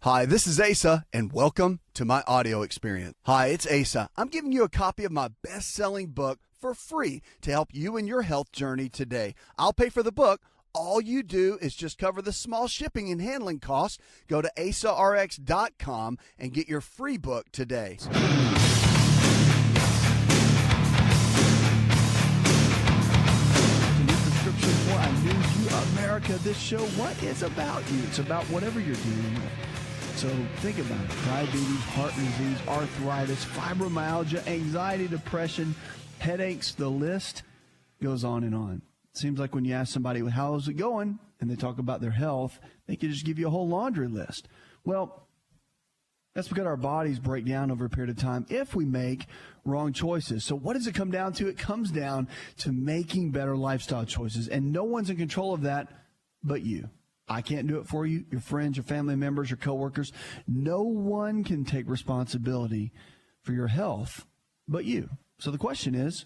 Hi, this is Asa, and welcome to my audio experience. Hi, it's Asa. I'm giving you a copy of my best-selling book for free to help you in your health journey today. I'll pay for the book. All you do is just cover the small shipping and handling costs. Go to asarx.com and get your free book today. For I Knew You America, this show, what is about you? It's about whatever you're dealing with. So think about it. Diabetes, heart disease, arthritis, fibromyalgia, anxiety, depression, headaches, the list goes on and on. It seems like when you ask somebody, how's it going? And they talk about their health, they can just give you a whole laundry list. Well, that's because our bodies break down over a period of time if we make wrong choices. So what does it come down to? It comes down to making better lifestyle choices. And no one's in control of that but you. I can't do it for you, your friends, your family members, your coworkers. No one can take responsibility for your health but you. So the question is,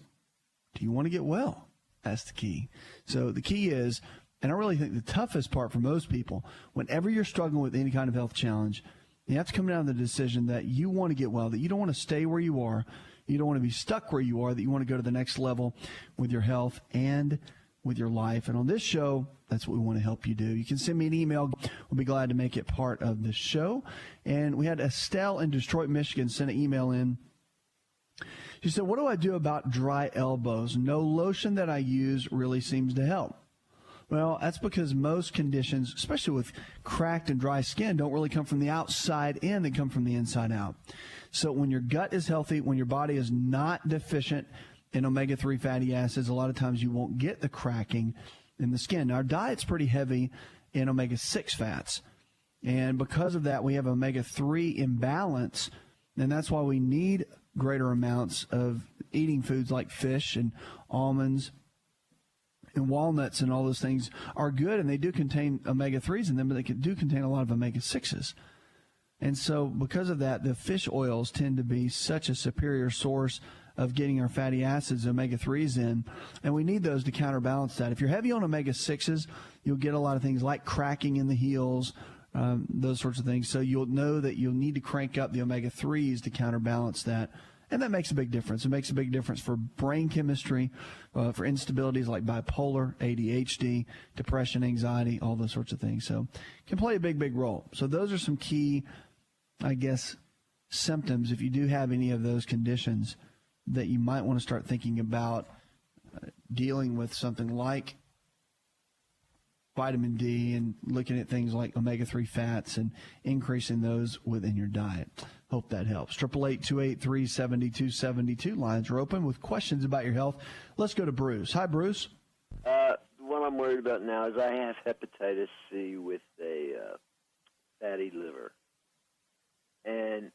do you want to get well? That's the key. So the key is, and I really think the toughest part for most people, whenever you're struggling with any kind of health challenge, you have to come down to the decision that you want to get well, that you don't want to stay where you are, you don't want to be stuck where you are, that you want to go to the next level with your health and with your life. And on this show, that's what we want to help you do. You can send me an email. We'll be glad to make it part of the show. And we had Estelle in Detroit, Michigan send an email in. She said, what do I do about dry elbows? No lotion that I use really seems to help. Well, that's because most conditions, especially with cracked and dry skin, don't really come from the outside in. They come from the inside out. So when your gut is healthy, when your body is not deficient in omega-3 fatty acids, a lot of times you won't get the cracking in the skin. Now, our diet's pretty heavy in omega-6 fats. And because of that, we have omega-3 imbalance. And that's why we need greater amounts of eating foods like fish and almonds and walnuts, and all those things are good, and they do contain omega-3s in them, but they do contain a lot of omega-6s. And so because of that, the fish oils tend to be such a superior source of getting our fatty acids, omega-3s in, and we need those to counterbalance that. If you're heavy on omega-6s, you'll get a lot of things like cracking in the heels, those sorts of things. So you'll know that you'll need to crank up the omega-3s to counterbalance that. And that makes a big difference. It makes a big difference for brain chemistry, for instabilities like bipolar, ADHD, depression, anxiety, all those sorts of things. So it can play a big, big role. So those are some key, I guess, symptoms, if you do have any of those conditions, that you might want to start thinking about dealing with something like vitamin D and looking at things like omega-3 fats and increasing those within your diet. Hope that helps. 888-283-7272. Lines are open with questions about your health. Let's go to Bruce. Hi, Bruce. What I'm worried about now is I have hepatitis C with a fatty liver. And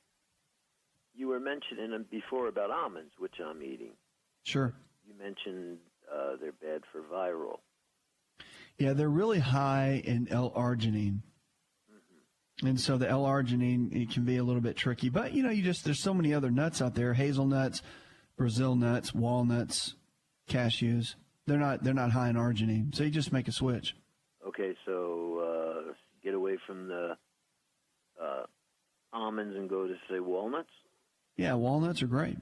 you were mentioning before about almonds, which I'm eating. Sure. You mentioned they're bad for viral. Yeah, they're really high in L-arginine. Mm-hmm. And so the L-arginine, it can be a little bit tricky. But, there's so many other nuts out there, hazelnuts, Brazil nuts, walnuts, cashews. They're not high in arginine. So you just make a switch. Okay, so get away from the almonds and go to, say, walnuts? Yeah, walnuts are great.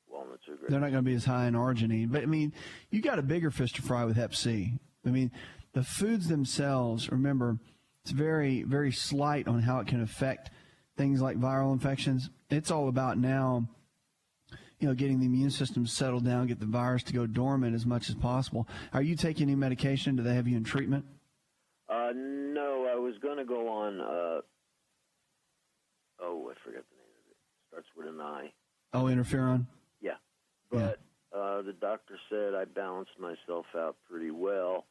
Walnuts are great. They're not going to be as high in arginine. But, you got a bigger fish to fry with Hep C. The foods themselves, remember, it's very, very slight on how it can affect things like viral infections. It's all about now, getting the immune system settled down, get the virus to go dormant as much as possible. Are you taking any medication? Do they have you in treatment? No, I was going to go on, I forgot the name of it. Starts with an I. Oh, interferon? Yeah. But the doctor said I balanced myself out pretty well.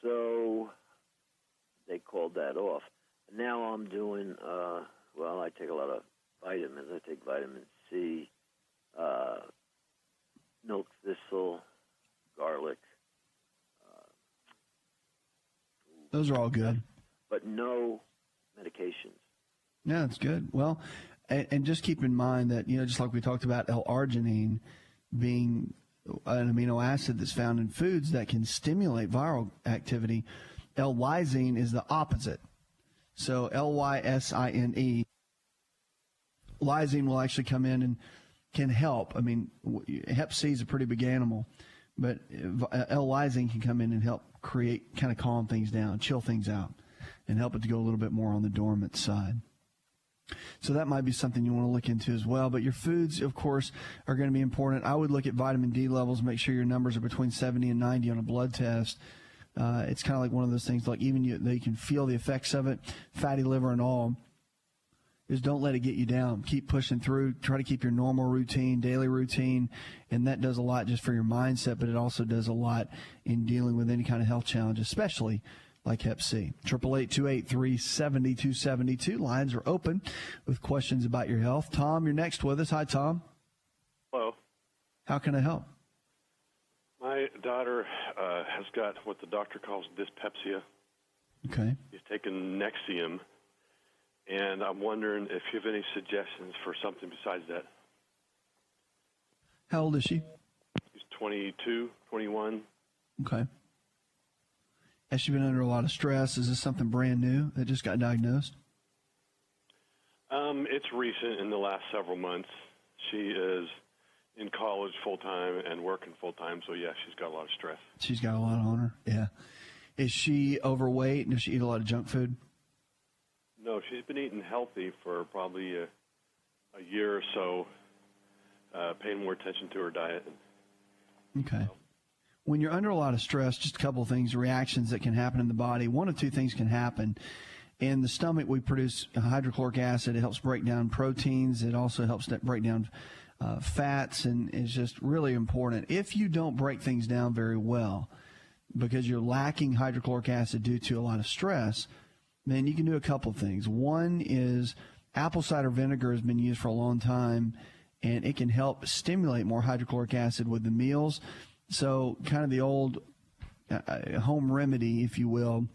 So they called that off. Now I'm doing, I take a lot of vitamins. I take vitamin C, milk thistle, garlic. Those are all good. But no medications. Yeah, that's good. Well, and just keep in mind that, just like we talked about L-arginine being an amino acid that's found in foods that can stimulate viral activity, L-lysine is the opposite. So Lysine. Lysine will actually come in and can help. I mean, Hep C is a pretty big animal, but L-lysine can come in and help create, kind of calm things down, chill things out, and help it to go a little bit more on the dormant side. So that might be something you want to look into as well. But your foods, of course, are going to be important. I would look at vitamin D levels, make sure your numbers are between 70 and 90 on a blood test. It's kind of like one of those things, like even they can feel the effects of it, fatty liver and all. Is don't let it get you down. Keep pushing through. Try to keep your normal routine, daily routine, and that does a lot just for your mindset, but it also does a lot in dealing with any kind of health challenge, especially like Hep C. 888-283-7272. Lines are open with questions about your health. Tom, you're next with us. Hi, Tom. Hello. How can I help? My daughter has got what the doctor calls dyspepsia. Okay. She's taken Nexium. And I'm wondering if you have any suggestions for something besides that. How old is she? She's 22, 21. Okay. Has she been under a lot of stress? Is this something brand new that just got diagnosed? It's recent, in the last several months. She is in college full-time and working full-time, so, yeah, she's got a lot of stress. She's got a lot on her, yeah. Is she overweight? Does she eat a lot of junk food? No, she's been eating healthy for probably a year or so, paying more attention to her diet. Okay. When you're under a lot of stress, just a couple of things, reactions that can happen in the body. One of two things can happen. In the stomach, we produce hydrochloric acid. It helps break down proteins. It also helps break down fats, and is just really important. If you don't break things down very well because you're lacking hydrochloric acid due to a lot of stress, then you can do a couple of things. One is apple cider vinegar has been used for a long time, and it can help stimulate more hydrochloric acid with the meals. So kind of the old home remedy, if you will,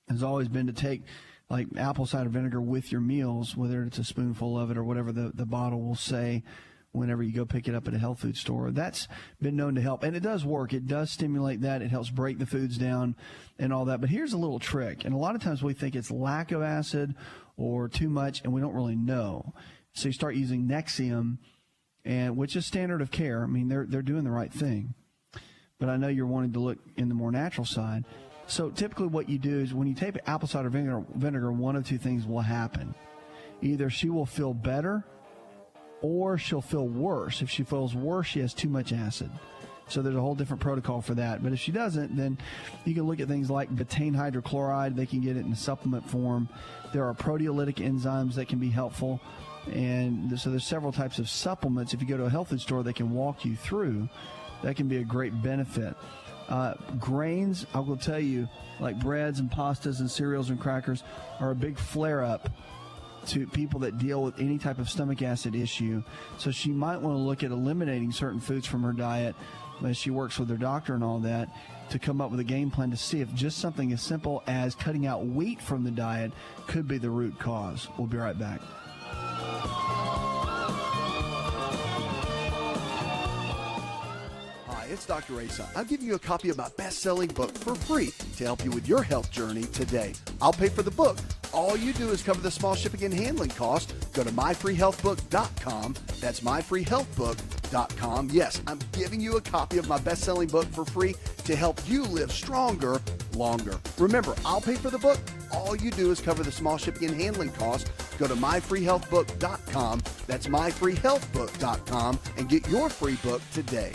has always been to take like apple cider vinegar with your meals, whether it's a spoonful of it or whatever the bottle will say whenever you go pick it up at a health food store. That's been known to help, and it does work. It does stimulate that. It helps break the foods down and all that. But here's a little trick, and a lot of times we think it's lack of acid or too much, and we don't really know. So you start using Nexium, and which is standard of care. I mean, they're doing the right thing. But I know you're wanting to look in the more natural side. So typically what you do is when you take apple cider vinegar, one of two things will happen. Either she will feel better, or she'll feel worse. If she feels worse, she has too much acid. So there's a whole different protocol for that. But if she doesn't, then you can look at things like betaine hydrochloride. They can get it in supplement form. There are proteolytic enzymes that can be helpful. And so there's several types of supplements. If you go to a health food store, they can walk you through. That can be a great benefit. Grains, I will tell you, like breads and pastas and cereals and crackers, are a big flare-up to people that deal with any type of stomach acid issue. So she might want to look at eliminating certain foods from her diet as she works with her doctor and all that, to come up with a game plan to see if just something as simple as cutting out wheat from the diet could be the root cause. We'll be right back. It's Dr. Asa. I'm giving you a copy of my best-selling book for free to help you with your health journey today. I'll pay for the book. All you do is cover the small shipping and handling cost. Go to myfreehealthbook.com. That's myfreehealthbook.com. Yes, I'm giving you a copy of my best-selling book for free to help you live stronger, longer. Remember, I'll pay for the book. All you do is cover the small shipping and handling cost. Go to myfreehealthbook.com. That's myfreehealthbook.com and get your free book today.